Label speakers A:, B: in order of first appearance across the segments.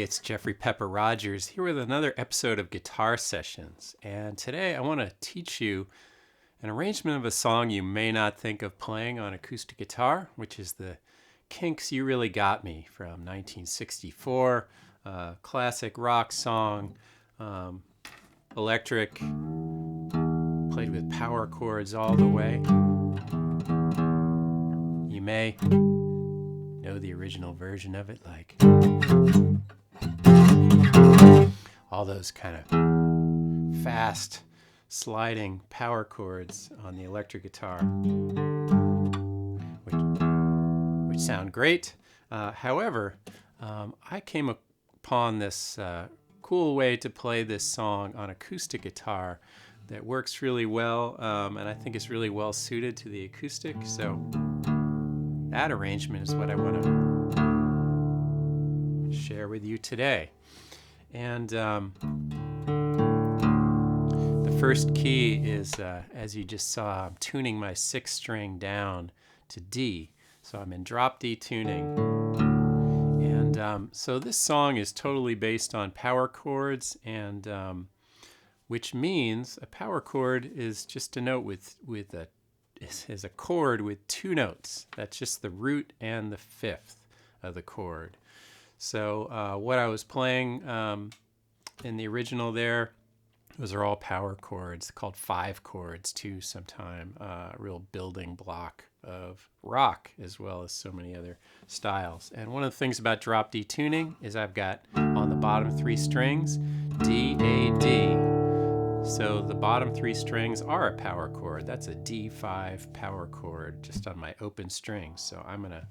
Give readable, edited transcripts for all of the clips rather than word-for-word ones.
A: it's Jeffrey Pepper Rogers here with another episode of Guitar Sessions. And today I want to teach you an arrangement of a song you may not think of playing on acoustic guitar, which is the Kinks' You Really Got Me from 1964. Classic rock song, electric, played with power chords all the way. You may know the original version of it, like all those kind of fast sliding power chords on the electric guitar, which sound great. However, I came upon this cool way to play this song on acoustic guitar that works really well, and I think is really well suited to the acoustic. So that arrangement is what I want to share with you today. And the first key is, as you just saw, I'm tuning my 6th string down to D. So I'm in drop D tuning. And so this song is totally based on power chords, and which means a power chord is just a note is a chord with 2 notes. That's just the root and the 5th of the chord. So what I was playing in the original there, those are all power chords, called 5 chords too sometime. A real building block of rock as well as so many other styles. And one of the things about drop D tuning is I've got on the bottom 3 strings, D, A, D. So the bottom 3 strings are a power chord. That's a D5 power chord just on my open strings. So I'm going to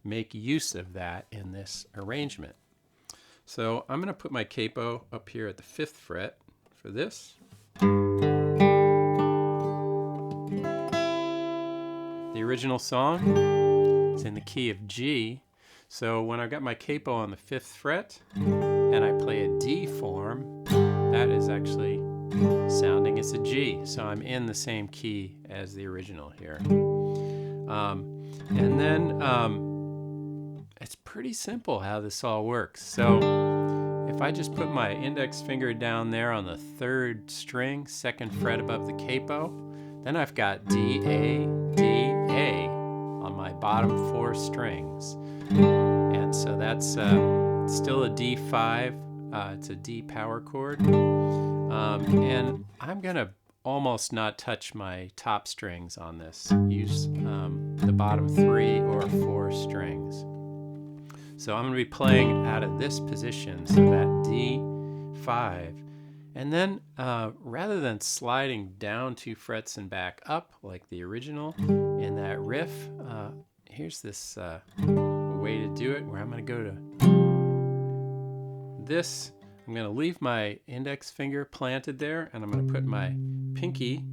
A: make use of that in this arrangement. So I'm going to put my capo up here at the 5th fret for this. The original song is in the key of G. So when I got my capo on the 5th fret and I play a D form, that is actually sounding as a G. So I'm in the same key as the original here. And then it's pretty simple how this all works. So if I just put my index finger down there on the 3rd string, 2nd fret above the capo, then I've got D, A, D, A on my bottom 4 strings. And so that's still a D5, it's a D power chord. And I'm going to almost not touch my top strings on this. Use the bottom 3 or 4 strings. So I'm going to be playing out of this position, so that D5. And then rather than sliding down 2 frets and back up like the original in that riff, here's this way to do it where I'm going to go to this. I'm going to leave my index finger planted there, and I'm going to put my pinky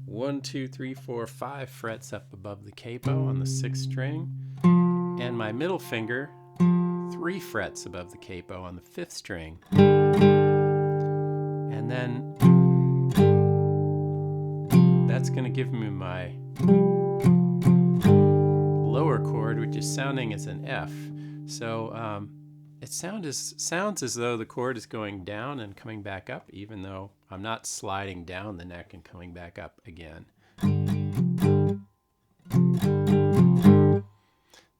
A: 1, 2, 3, 4, 5 frets up above the capo on the 6th string, and my middle finger 3 frets above the capo on the 5th string. And then that's going to give me my lower chord, which is sounding as an F. So it sounds as though the chord is going down and coming back up, even though I'm not sliding down the neck and coming back up again.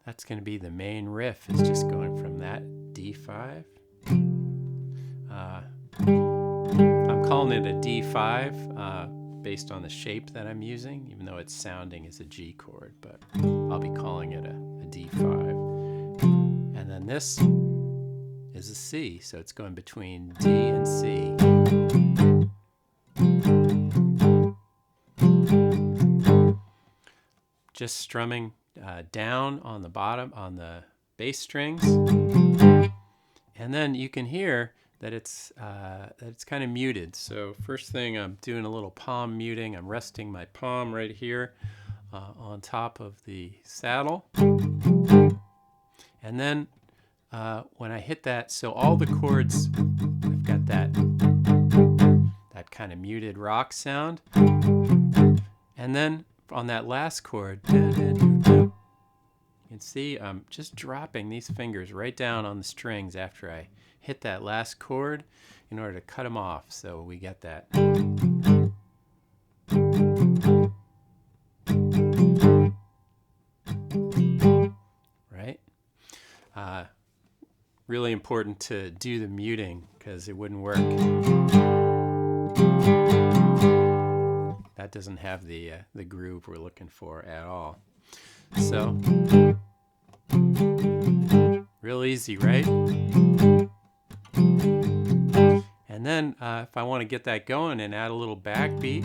A: That's going to be the main riff, is just going from that D5. I'm calling it a D5 based on the shape that I'm using, even though it's sounding as a G chord, but I'll be calling it a D5. And then this is a C, so it's going between D and C. Just strumming down on the bottom, on the bass strings. And then you can hear that it's kind of muted. So first thing, I'm doing a little palm muting. I'm resting my palm right here on top of the saddle. And then when I hit that, so all the chords, I've got that kind of muted rock sound. And then on that last chord, you can see I'm just dropping these fingers right down on the strings after I hit that last chord in order to cut them off. So we get that. Right? Really important to do the muting because it wouldn't work. That doesn't have the groove we're looking for at all. So, real easy, right? And then if I want to get that going and add a little backbeat,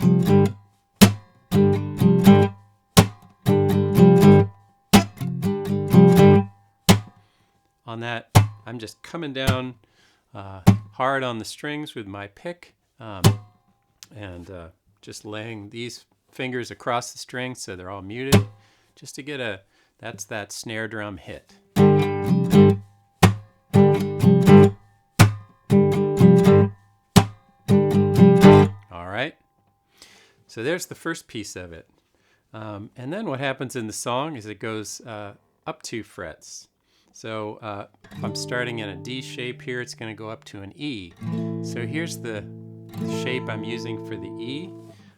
A: on that, I'm just coming down hard on the strings with my pick and just laying these fingers across the strings so they're all muted, just to get that's that snare drum hit. All right, so there's the first piece of it. And then what happens in the song is it goes up 2 frets. So if I'm starting in a D shape here, it's going to go up to an E. So here's the shape I'm using for the E.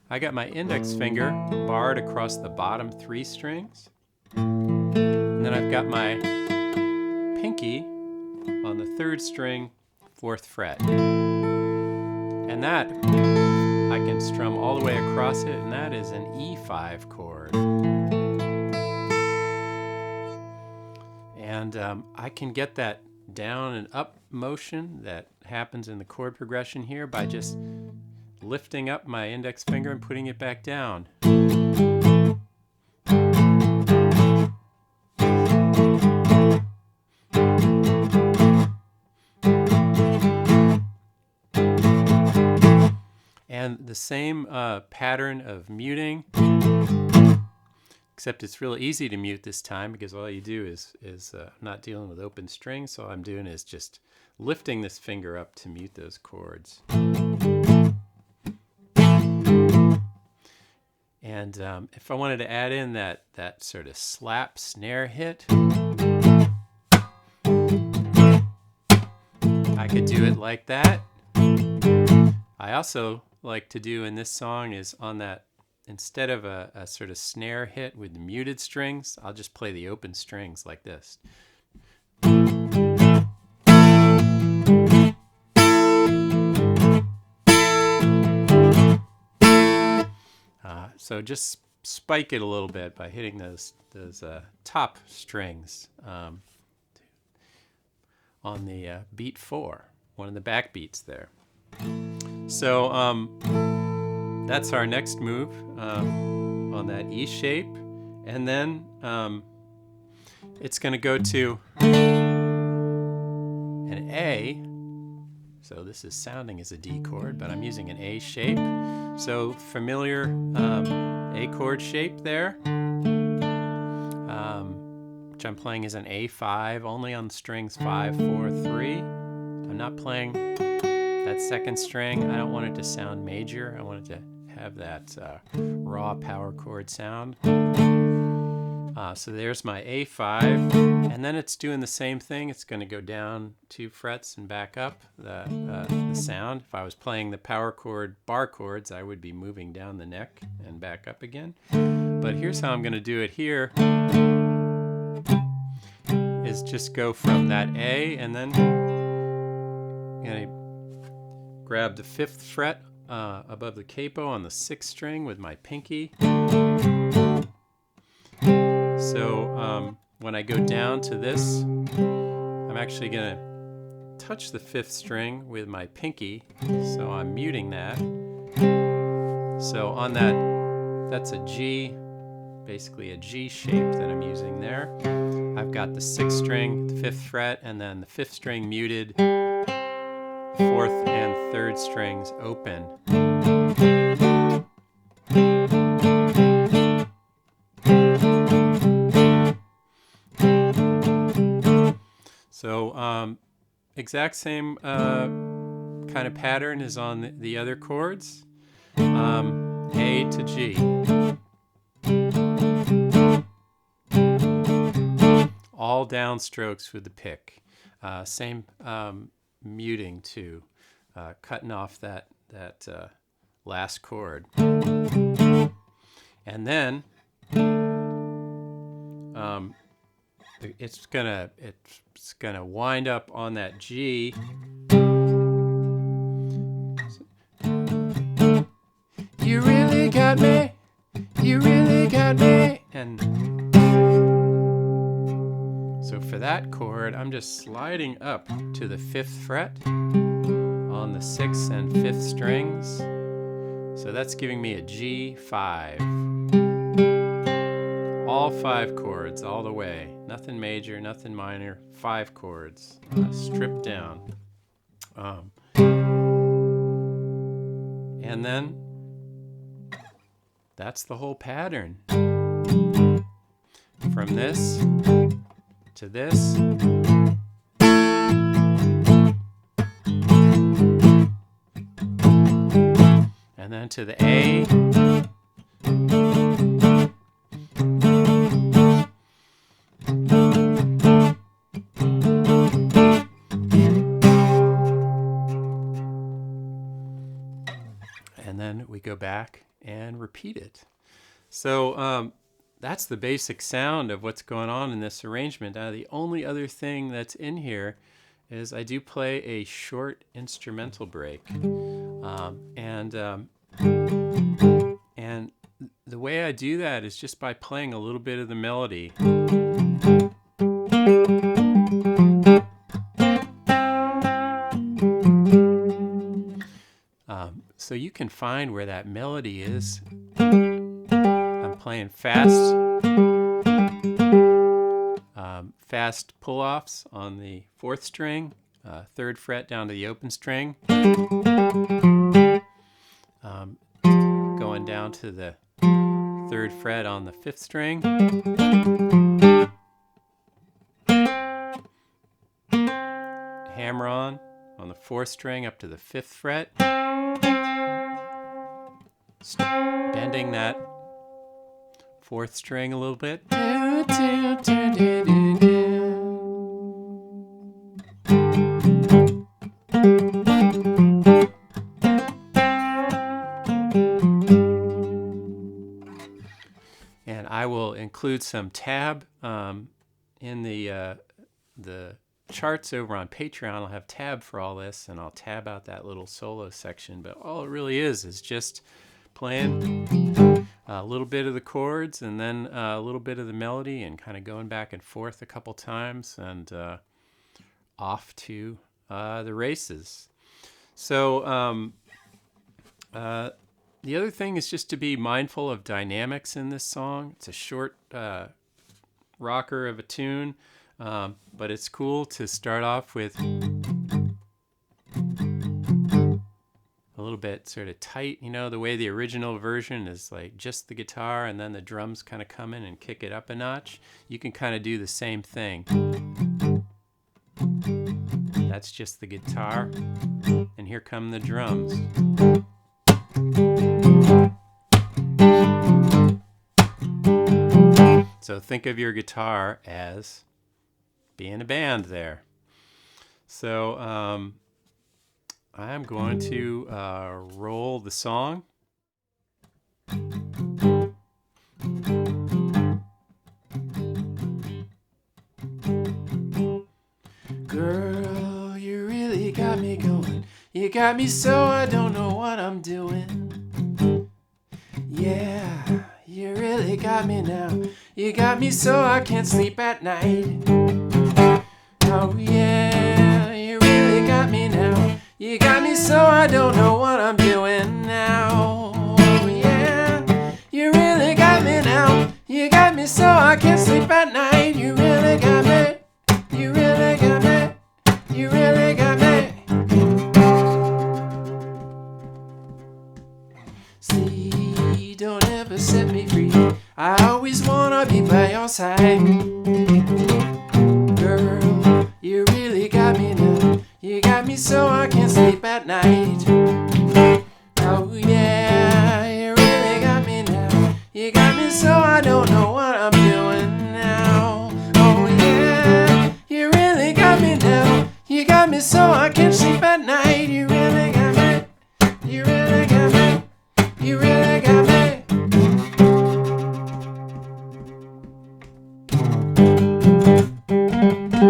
A: I got my index finger barred across the bottom 3 strings. And then I've got my pinky on the 3rd string, 4th fret. And that I can strum all the way across it, and that is an E5 chord. And I can get that down and up motion that happens in the chord progression here by just lifting up my index finger and putting it back down. And the same pattern of muting, except it's real easy to mute this time because all you do is not dealing with open strings. So all I'm doing is just lifting this finger up to mute those chords. And if I wanted to add in that sort of slap snare hit, I could do it like that. I also like to do in this song is on that, instead of a sort of snare hit with muted strings, I'll just play the open strings like this. So just spike it a little bit by hitting those top strings on the beat 4, one of the backbeats there. So that's our next move on that E shape, and then it's going to go to an A. So this is sounding as a D chord, but I'm using an A shape. So familiar A chord shape there, which I'm playing as an A5 only on strings 5, 4, 3. I'm not playing that 2nd string. I don't want it to sound major. I want it to have that raw power chord sound. So there's my A5, and then it's doing the same thing. It's going to go down 2 frets and back up the sound. If I was playing the power chord bar chords, I would be moving down the neck and back up again. But here's how I'm going to do it here, is just go from that A, and then I'm going to grab the 5th fret above the capo on the 6th string with my pinky. So when I go down to this, I'm actually going to touch the 5th string with my pinky, so I'm muting that. So on that, that's a G, basically a G shape that I'm using there. I've got the 6th string, the 5th fret, and then the 5th string muted, 4th and 3rd strings open. So exact same kind of pattern is on the other chords. A to G. all downstrokes with the pick. Same muting too, cutting off that last chord. And then it's gonna wind up on that G. You really got me. You really got me. And so for that chord, I'm just sliding up to the 5th fret on the 6th and 5th strings. So that's giving me a G5. All 5 chords all the way. Nothing major, nothing minor. 5 chords, stripped down. And then that's the whole pattern. From this to this. And then to the A. And then we go back and repeat it. So that's the basic sound of what's going on in this arrangement. The only other thing that's in here is I do play a short instrumental break. And the way I do that is just by playing a little bit of the melody. So you can find where that melody is. I'm playing fast pull-offs on the 4th string, 3rd fret down to the open string, going down to the 3rd fret on the 5th string, hammer on the 4th string up to the 5th fret, bending that 4th string a little bit. And I will include some tab in the charts over on Patreon. I'll have tab for all this, and I'll tab out that little solo section. But all it really is just playing a little bit of the chords and then a little bit of the melody and kind of going back and forth a couple times and off to the races. So the other thing is just to be mindful of dynamics in this song. It's a short rocker of a tune, but it's cool to start off with a little bit sort of tight, you know, the way the original version is like just the guitar and then the drums kind of come in and kick it up a notch. You can kind of do the same thing. That's just the guitar, and here come the drums. So think of your guitar as being a band there. So I'm going to roll the song. Girl, you really got me going. You got me so I don't know what I'm doing. Yeah, you really got me now. You got me so I can't sleep at night. Oh yeah, you really got me now. You got me so I don't know what I'm doing now. Oh yeah, you really got me now. You got me so I can't sleep at night. You really got me. You really got me. You really got me. See, don't ever set me free. I always wanna be by your side. Girl, you really got me now. You got me so I can't sleep at night. Oh yeah, you really got me now. You got me so I don't know what I'm doing now. Oh yeah. See,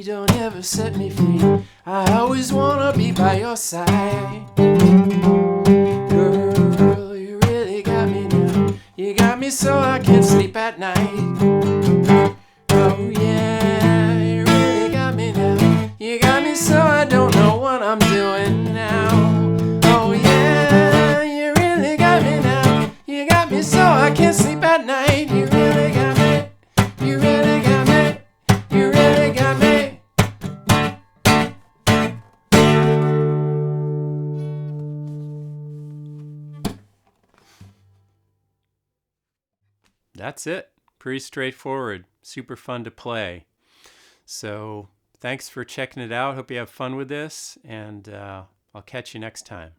A: don't ever set me free. I always wanna be by your side. Girl, you really got me now. You got me so I can't sleep at night. Oh yeah, you really got me now. You got me so I don't know what I'm doing now. Oh yeah, you really got me now. You got me so I can't sleep at night. You really got me. You really got me. You really got me. That's it. Pretty straightforward. Super fun to play. So thanks for checking it out. Hope you have fun with this, and I'll catch you next time.